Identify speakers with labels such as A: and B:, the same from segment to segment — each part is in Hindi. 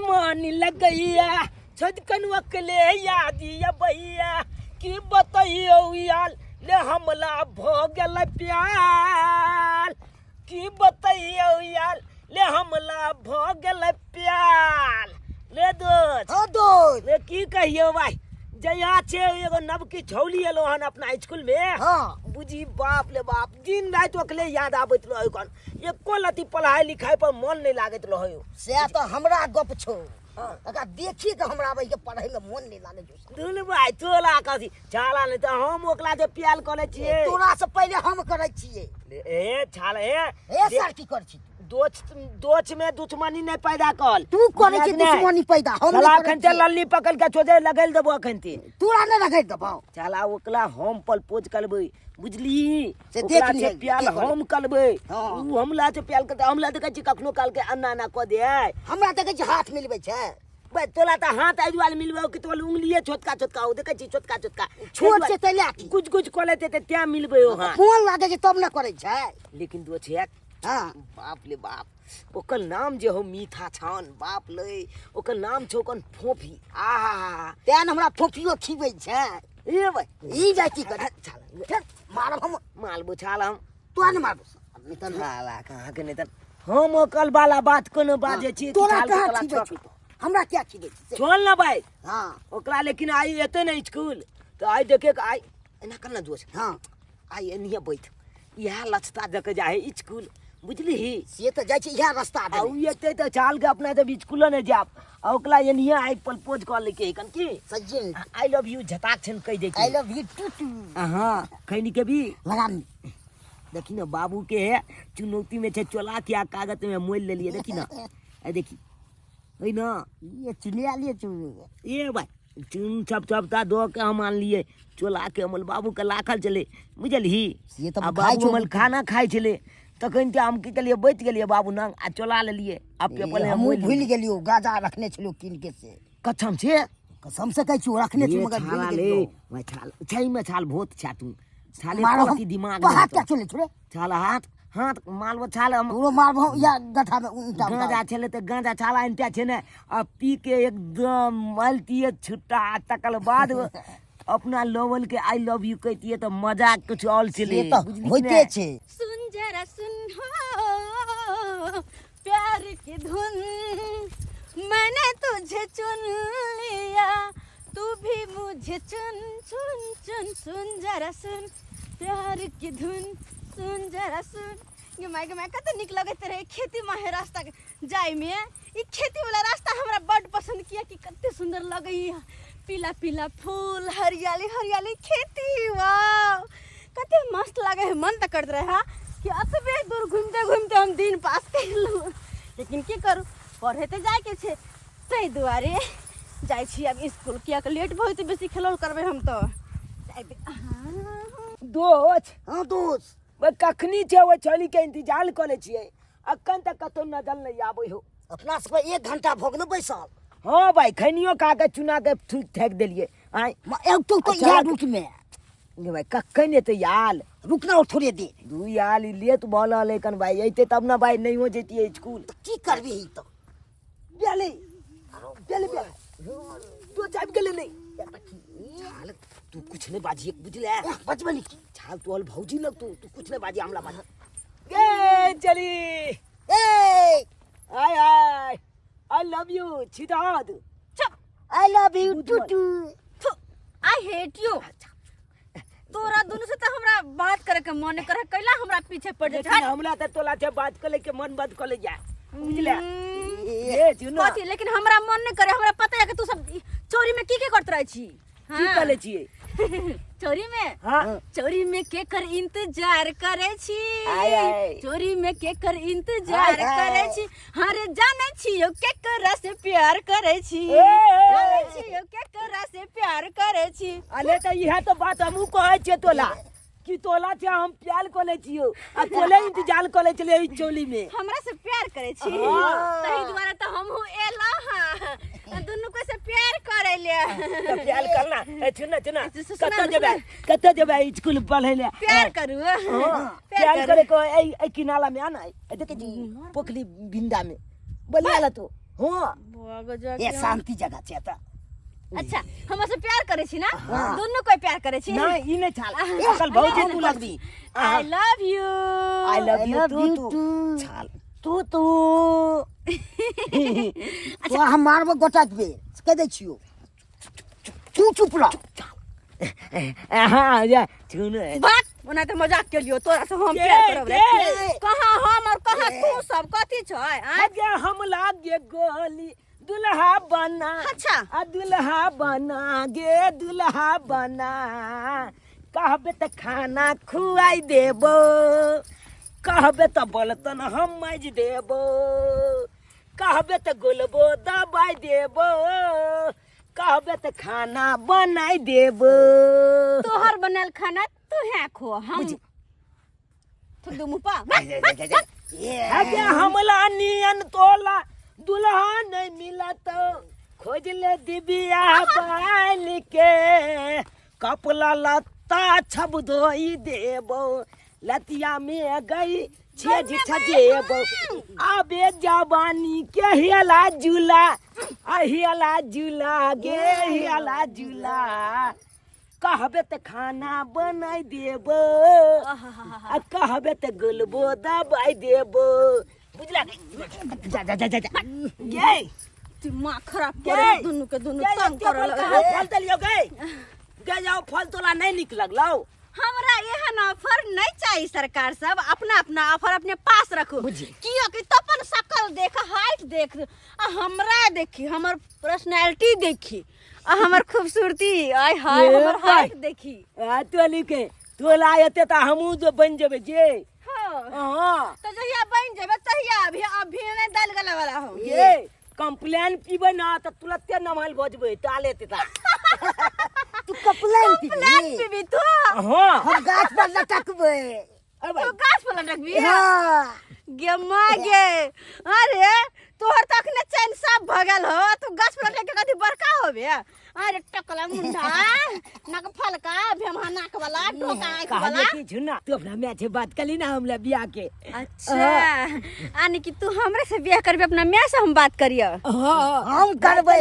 A: मन लगैया छदकन वकले यादिया भैया की बतैयो याल ले हमला भ गेल प्यार की बतैयो याल ले हमला भ गेल प्यार ले दोस्त
B: हाँ दोस्त
A: ले की कहियो भाई जया छे एगो नवकी छौली एलो हन अपना स्कूल में
B: हाँ
A: बुझी बाप ले बाप दिन रात ओकले याद आबैत रहो कन एको लती पढ़ाई लिखाई पर मन नहीं लागत रहो
B: से तो हमरा गप छो अगर देखी के हमरा भाई के पढ़ाई में मन नहीं लागे जो
A: दुन भाई तोला कथी छाला नहीं तो हम ओकला जे प्याल करे छिए
B: तोरा से पहले हम करे छिए
A: ए छाला
B: ए सर की कर छी
A: दोच में दुश्मनी नहीं पैदा कर
B: तू करे छी दुश्मनी पैदा हम
A: चला खंते लल्ली पकड़ के छोजे लगल देबो खंते
B: तोरा नहीं रखे दबो
A: चला ओकला हम प्रपोज करबै बुझली
B: से देख
A: ले प्याल हम करबै ऊ हमला से प्याल करते हमला देखे छी कखनो काल के अन्ना ना क दे
B: हमरा देखे छी हाथ मिलबै छै
A: बे तोला त हाथ आइवाल मिलबो कि तोल उंगलिए छोटका छोटका हो देखे छी छोटका छोटका
B: छोट से तैला की
A: कुछ कुछ कोले ते त्या मिलबे हो हां
B: फोन लागे छै तब ना करे छै
A: लेकिन दो छै
B: हां
A: बाप ले बाप ओकर नाम जे हो मीठा छान बाप ले ओकर नाम छौ कन फोफी आहा
B: तेन हमरा फोफियो खिबै छै
A: ए भाई
B: ई जाय की कर चल मारब हम
A: माल बुछाल हम
B: तो न मारब नितन
A: हाला कहां के नितन हम ओकल वाला बात कोनो बाजे छी
B: तोरा कहां खिबै छी हमरा क्या खिबै छी
A: छोड़ ना भाई
B: हां
A: ओकरा लेकिन आई एते न स्कूल तो आई देखे आई एना करना दोस्त
B: हां
A: आई एनिया बैठ यह लछता देके जाए स्कूल बुझली
B: से तो जाय छी यह रास्ता दे
A: आ एते तो चाल के अपना तो स्कूल न जाब आ ओकला एनिया आई प्रपोज कर लेके कन की
B: सज्जे
A: आई लव यू झटाक छन कह दे
B: आई लव यू टू
A: हां खैनी के भी
B: लगा
A: देखी ना बाबू के है चुनौती में छे चोला क्या कागज में मोल ले लिए देखी ना ए देखी ओई ना
B: ये चुनिया लिए चुन
A: ए भाई चुन सब सबता दो के हम मान लिए चोला के अमल बाबू के लाखल चले बुझलही
B: ये तो
A: बाबू अमल खाना खाई चले तखन ते हम की कलिए बैठ गेलिए बाबू नंग आ चोला ले लिए अब पेपर
B: हम भूल गेलियो गाजा रखने छलो किन के से कसम से कह छी रखने छी मगर भूल गेलियो
A: भाई छाल छई में छाल बहुत छा तू छाले
B: मारो
A: पति दिमाग
B: हाथ क्या चले छोरे
A: छाला हाथ हाथ मालबो छाल हम
B: पूरो मारबो या गथा में उल्टा
A: गांजा छले त गांजा छाला इनता छे ने आ पी के एकदम मलतीए छुट्टा तकल बाद अपना लोवल के आई लव यू कहतिए तो मजाक कुछ और चले
B: ये तो होइते छे
C: सुन जरा सुन हो प्यार की धुन मैंने तुझे चुन लिया तू भी मुझे चुन चुन चुन सुन जरा सुन प्यार की धुन सुन जरा सुन ये माय कत निक लगत रहे खेती में रास्ता जाय में ई खेती वाला रास्ता हमरा बड़ पसंद किया कि कते सुंदर लगई पीला पीला फूल हरियाली हरियाली खेती वाह कते मस्त लगे है मन त करत रहे हां कि अतबे दूर घूमते घूमते हम दिन पास कर लू लेकिन की करू पढ़े ते जाय के छे तै दुआरे जाय छी अब स्कूल किया के लेट बहुत बेसी खेलल करबे हम तो
A: दोस्त
B: हां दोस्त
A: वे कखनी छे वो चली के इंतजार करे छिए अखन तक कतो नजर नहीं आबै हो
B: अपना सब 1 घंटा भोगने बैसल
A: हां भाई खनियो कागज चुना के फेंक देलिए आई
B: एक तो यार रुक में
A: गे भाई कखन तो याल
B: रुकना और थोड़े दे
A: दू याल ले तो बोला लेकिन भाई ऐते तब ना भाई नहीं हो जेती स्कूल
B: की करबी ही तो
A: बेले तो जाब गेले नहीं छाल तू कुछ नहीं बाजी बुझले
B: बचबनी
A: छाल तो अल भौजी लग तू कुछ नहीं बाजी हमला बाजी गे चली
B: ए
A: आय आय आई लव यू छिदाद
C: चुप
B: I love you too
C: I hate you तोरा दोनों से तो हमरा बात करे के मन करे कैला हमरा पीछे पड़ जाए
A: हमला त तोला से बात कर ले के मन बंद कर ले जा बुझले ये जुना
C: कथी लेकिन हमरा मन नहीं करे हमरा पता है कि तू सब चोरी में की करत रहे छी
A: की करे छिए
C: चोरी में
A: हां
C: चोरी में के कर इंतजार करे छी
A: आय आय
C: चोरी में के कर इंतजार करे छी हारे जाने छी यो के करा से प्यार करे छी जाने छी यो के करा से प्यार करे छी
A: अले त इहा तो बात हमहु कहै छे तोला कि तोला से हम प्यार करे छियो आ तोले इंतजार करे चले ई चोली में
C: हमरा से प्यार करे छी तही द्वारा तो हमहु एला हां दोनों को से प्यार करे ले
A: तो प्यार करना ए चुना कत्ता जेबे स्कूल पढ़े ले
C: प्यार करू
A: प्यार करे को ए किनाला में आना ए देखे जी पोखली बिंदा में बोलियाला तो हो
C: भाग जा
B: ये शांति जगह छै त
C: अच्छा हमसे प्यार करे छी ना दोनों कोई प्यार करे छी
A: ना ई नहीं छाल अकल भौजी तू लगबी
C: I love you
A: I love you
B: love you
A: तू
B: too.
A: छाल
B: तू तो हम मारबो गोटा के कह दे छियो तू चुप रह
A: हां जा सुन
C: बात ओना त मजाक के लियो तोरा से हम
A: के,
C: प्यार करब रे
A: के?
C: कहां हम और कहां तू सब कथी छै
A: आगे हम लागे गोली दुल्हा बना
C: अच्छा
A: आ दुल्हा बना गे दुल्हा बना कहबे त खाना खुआई देबो कहबे त बर्तन हम माज देबो कहबे त गोलबो दबाई देबो कहबे त खाना बनाई देबो
C: तोहर बनल खाना तू है खो हम थुदु मुपा
A: आगे हमला नियन तोला दुल्हा नहीं मिला तो खोज ले दिबिया बाल के कपला लत्ता छब धोई देबो लतिया में गई छेज छजेबो आबे जवानी के हिला जुला आ हिला जुला गे हिला जुला कहबे त खाना बनाई देबो आ कहबे त गोलबो दबाई देबो बुझला जा जा जा जा गे
C: दिमाग खराब करे दोनों के दोनों तंग करे लगे
A: फल तलियो गे जाओ फल तोला नहीं निक लगलौ
C: हमरा एहन ऑफर नहीं चाहिए सरकार सब अपना अपना ऑफर अपने पास रखो
A: बुझी।
C: कियो कि तपन शकल देख हाइट देख आ हमरा देखी हमर पर्सनालिटी देखी आ हमर खूबसूरती आय हाय
A: ये
C: हमर हाइट देखी
A: आ तोली के तोला एते त हमहू जो बन जेबे जे
C: हां
A: हां
C: तो जहिया बन जेबे तहिया अभी नहीं दल गला वाला हो
A: ये कंप्लेन पीबे ना त तुलते नमाल बजबे ताले तेता
B: तू कपलाइन
C: प्लान
B: पी
C: पे भी तो
A: हां
B: हम गाछ पर लटकबे
A: अबे
C: तो गाछ पर रखबी
B: हां
C: गे मागे अरे तोहर तक ने चैन सब भगल हो तू गाछ पर लेके कथी बड़का होबे अरे टकला मुंडा नक फलका भेमहा नाक वाला टोका आंख वाला
A: कहले की झुना तू अपना मैच से बात कली ना हमला बियाह के
C: अच्छा यानी कि तू हमरे से बियाह करबे अपना मैं से हम बात करियो
A: हां
B: हम करबे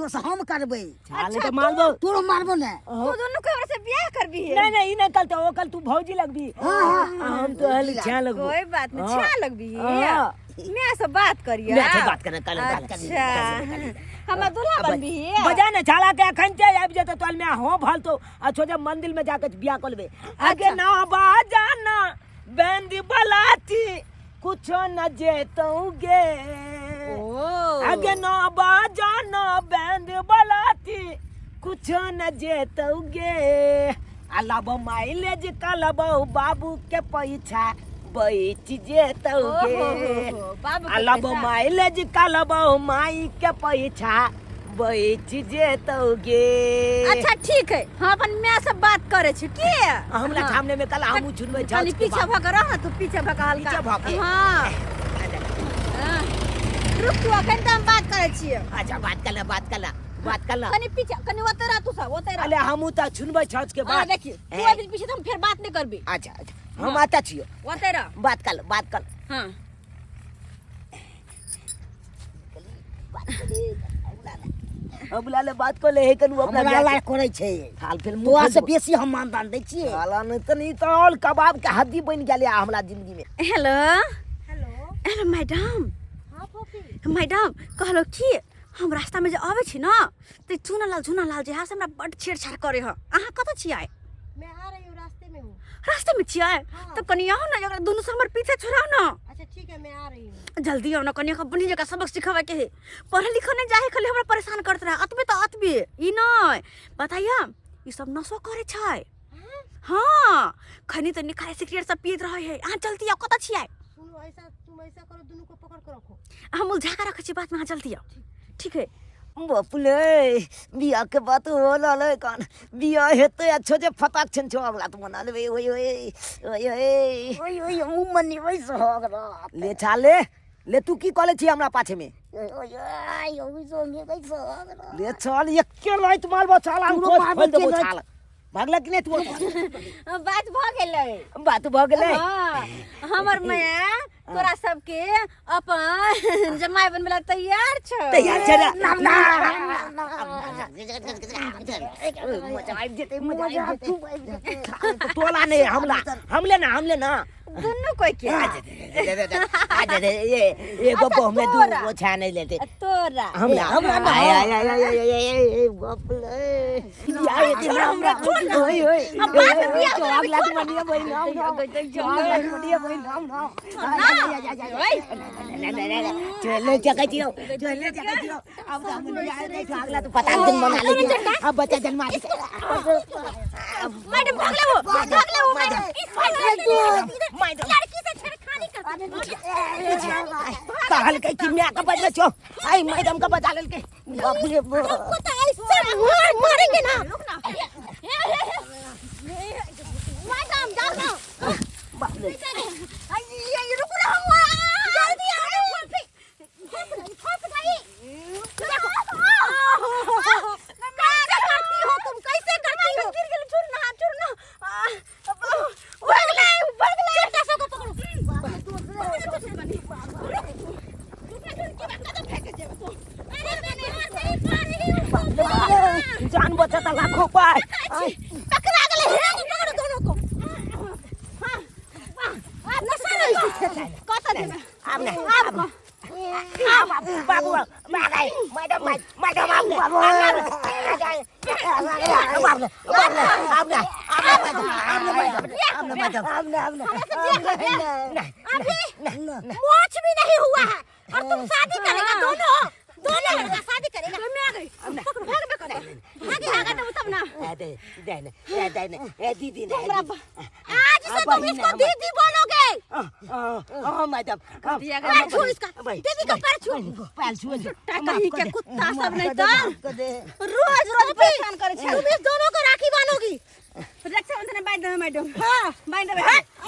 B: दोस्त हम करबे
A: छाले त मारबो
B: तोरो मारबो ना
C: तू दोनों के हमरे से बियाह करबी है
A: नहीं नहीं ई नहीं कल तो ओ कल तू भौजी लगबी हम तो हल छा लगबो
C: कोई बात नहीं
A: हाँ।
C: छा लगबी
A: हाँ।
C: मैं से बात करियो
A: मैं से बात करना कल
C: अच्छा हम दूल्हा बनबी
A: बजा ना छाला के अखन ते आबि जते तोल में हो भल तो अच्छो जब मंदिर में जाके बियाह करबे आगे ना बाजाना बैंड बलाती कुछ न जेतोगे आगे ना बाजाना बैंड बलाती कुछ न जेतोगे अलब माइलेज कलबो बाबू के पैसा बैठ जेतोगे अलब माइलेज कलबो माई के पैसा बैठ जेतोगे
C: अच्छा ठीक है हम अपन मैं से बात करे छी की
A: हमरा सामने में कल हमू चुनबै छ
C: खाली पीछे भग रह तू पीछे भग हल्का
A: पीछे भगे।
C: हां रुक तू अखन त हम बात करे छी
A: अच्छा बात कर ला
C: कनी पीछे कनी ओते रह तू सब ओते रह
A: अले हमू त चुनबै छ के
C: हां
A: बाद
C: देखी तू अभी पीछे तो हम फिर बात नहीं करबी
A: अच्छा हम आता छियो
C: ओते रह
A: बात कर
C: हां
A: अब लाले बात को ले कनु अपना
B: हमरा
A: बियाह
B: ला
A: के-
B: करे छै
A: हाल फिर
B: तोरा से बेसी हम मानदान दै छियै
A: साला न तनी तो और कबाब के हड्डी बन गेले हमरा जिंदगी में
C: हेलो
D: हेलो
C: हेलो मैडम
D: हाँ पपी
C: मैडम कहलो कि हम रास्ता में जे आवे छी ना त झुना लाल जे से हमरा बड छेड़छाड़ करे ह अहाँ कत छियै
D: मैं आ रही हूँ रास्ते में हूँ
C: रास्ते में छियै त कनी आओ ना एकरा दोनों से हमर पीछे छोड़ाओ ना
D: अच्छा ठीक है मैं आ रही हूँ
C: जल्दी आओ ना कनी का बनी जगह सबक सिखावे के है पढ़े लिखे नहीं जाए खाली हमरा परेशान करत रहे अतबे तो अतबे ई नहीं बताइए ई सब नशो करे छै हां खनी तो निखारे सिगरेट सब पीत रहे है अहाँ जल्दी आओ कत छियै
D: सुनो ऐसा तुम ऐसा करो दोनों को पकड़ कर रखो
C: हम उलझा के रखे छी बात में अहाँ जल्दी आओ ठीक है
A: बापुले बियाह के बात हो लाले कान बियाह हेते अच्छो जे फटाक छन छो अगला तो मना ले ओए ओए ओए
B: ओय ओय हम मनी वैस हो गरा
A: ले छाले ले तू की कॉलेज छी हमरा पाछे में
B: ओय ओय ओय सो में कैस हो गरा
A: ले चल एके लाइट मारबो चल हम
B: पूरा मारबो
A: खोल देबो
B: के
A: छाल भागला कि नहीं तू
C: बात भ गेलै
A: बात भ गेलै
C: हां हमर माया तोरा सबके अपन जमाई बनबेला तैयार छ
A: तैयार छै रे ना तोला नहीं हमले ना
C: दुनु कोई के
A: ये एगो में दू वो छा नहीं लेते
C: तोरा
A: हमरा बाप रे ये दिन हमरा ओए अगला तू मनिया बोल ना मनिया बोल ना चले जगह जियो अब हम नहीं अगला तो पता दिन बना लेंगे अब बच्चा जन्मा
C: मैडम भाग ले वो मैडम लड़की से छेड़खानी कर
A: कहल के कि मैं का बजा छो आई मैडम का बजा ले के बाप रे
C: को तो ऐसे मारेंगे ना रुक ना मैडम जाओ ना
A: बाप रे
C: ये रुक ना हम जल्दी आ फंस गई कैसे करती हो तुम कैसे करती हो चुरना बगले छोटा सा को पकड़ो
A: जान बचाता लाखों पाए
C: पकड़ा गले हैं पकड़ो दोनों को हां आप नशा नहीं कत दिन
A: आपने
C: आपको
A: बाबू मारे मैडम
C: मोच भी नहीं हुआ है और तुम शादी करेगा दोनों लड़का शादी करेगा पकड़ो भाग में करे आगे तो तब ना
A: दीदी
C: आज से तुम इसको दीदी बोलोगे
A: मैडम
C: पैर छू इसका दीदी का पैर छू कहीं के कुत्ता सब नहीं तो रोज परेशान करे तुम इस दोनों को राखी बांधोगी रक्षाबंधन में बांध दो मैडम हां बांध दो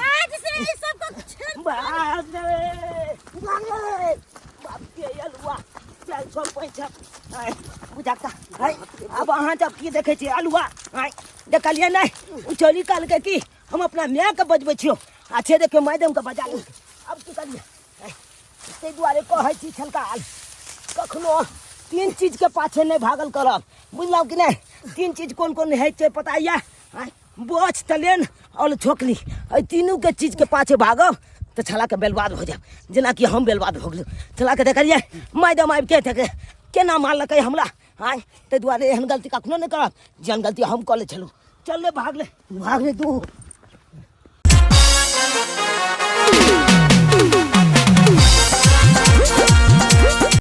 C: आज से इस सब को
A: बाप के अलुआ चल छोड़ पैसा बुझाता है अब अहाँ जब की देखे छी अलुआ देखलिए नहीं चोरी काल के की हम अपना माय के बजबै छियो अच्छे देखे मैडम के बजा ली अब की करिए ते दुआरे कहै छी छलकाल कखनो तीन चीज के पाछे नहीं भागल करब बुझलौ कि नहीं तीन चीज कोन है छै पता या बोझ तलेन और छोकली तीनों के चीज के पाछे भागब तो छला के बर्बाद हो जाए जेना कि हम बर्बाद हो गेल छला के देखलिए मैडम आबि के थे केना मारलकै हमरा ते दुआरे एहन गलती कखनो नहीं करब जेहन गलती हम कऽ ले छलहुँ चल ले भाग ले तू